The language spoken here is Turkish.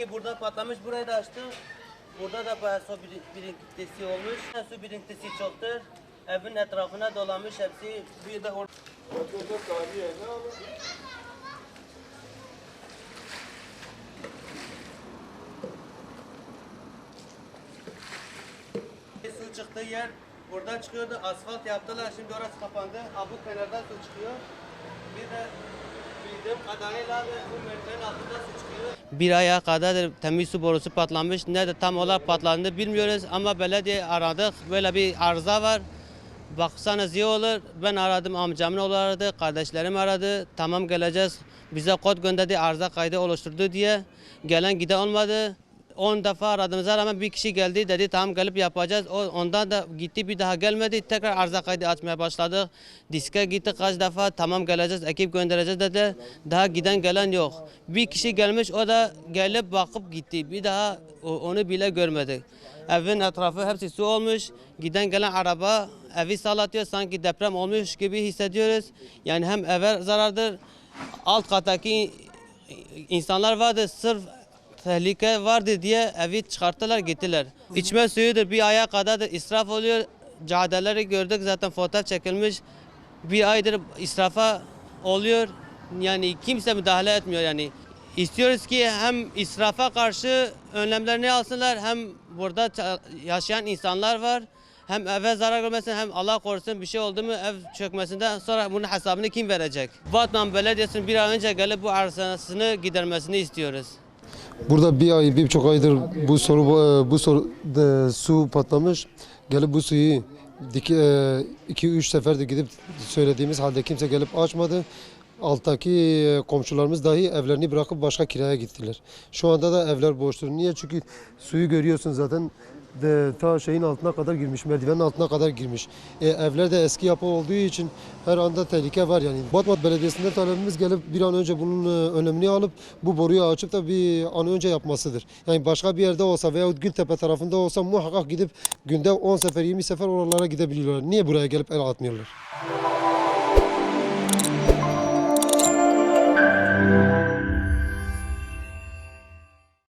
ki burada patlamış, burayı da açtık. Burada da bayağı su birintisi olmuş. Su birintisi çoktur. Evin etrafına dolanmış hepsi. Bir de orada. Su çıktığı yer burada çıkıyordu. Asfalt yaptılar. Şimdi orası kapandı. Bu kenardan su çıkıyor. Bir de bildiğim kadarıyla bu merdivenin altında su çıkıyor. Bir aya kadar temiz su borusu patlamış. Nerede tam olarak patlandığını bilmiyoruz ama belediye aradık. Böyle bir arıza var. Baksanız iyi olur. Ben aradım, amcamın oğlu aradı, kardeşlerim aradı. Tamam geleceğiz. Bize kod gönderdi, arıza kaydı oluşturdu diye. Gelen giden olmadı. 10 defa aradığımıza rağmen bir kişi geldi dedi tamam gelip yapacağız. Ondan da gitti bir daha gelmedi. Tekrar arıza kaydı açmaya başladık. Diske gitti kaç defa tamam geleceğiz ekip göndereceğiz dedi. Daha giden gelen yok. Bir kişi gelmiş o da gelip bakıp gitti. Bir daha onu bile görmedik. Evin etrafı hepsi su olmuş. Giden gelen araba evi sallatıyor. Sanki deprem olmuş gibi hissediyoruz. Yani hem eve zarardır. Alt kattaki insanlar vardı sırf tehlike vardı diye evi çıkarttılar gittiler. İçme suyudur bir aya kadar da israf oluyor. Caddeleri gördük zaten fotoğraf çekilmiş. Bir aydır israfa oluyor. Yani kimse müdahale etmiyor yani. İstiyoruz ki hem israfa karşı önlemlerini alsınlar hem burada yaşayan insanlar var. Hem eve zarar görmesin hem Allah korusun bir şey oldu mu ev çökmesinden sonra bunun hesabını kim verecek? Batman Belediyesi'nin bir an önce gelip bu arsasını gidermesini istiyoruz. Burada bir ay, 1,5 aydır su patlamış. Gelip bu suyu 2-3 seferde gidip söylediğimiz halde kimse gelip açmadı. Alttaki komşularımız dahi evlerini bırakıp başka kiraya gittiler. Şu anda da evler boştur. Niye? Çünkü suyu görüyorsun zaten ta şeyin altına kadar girmiş, merdivenin altına kadar girmiş. Evler de eski yapı olduğu için her anda tehlike var yani. Batman Belediyesi'nden talebimiz gelip bir an önce bunun önlemini alıp bu boruyu açıp da bir an önce yapmasıdır. Yani başka bir yerde olsa veya Gültepe tarafında olsa muhakkak gidip günde 10 sefer 20 sefer oralara gidebiliyorlar. Niye buraya gelip el atmıyorlar?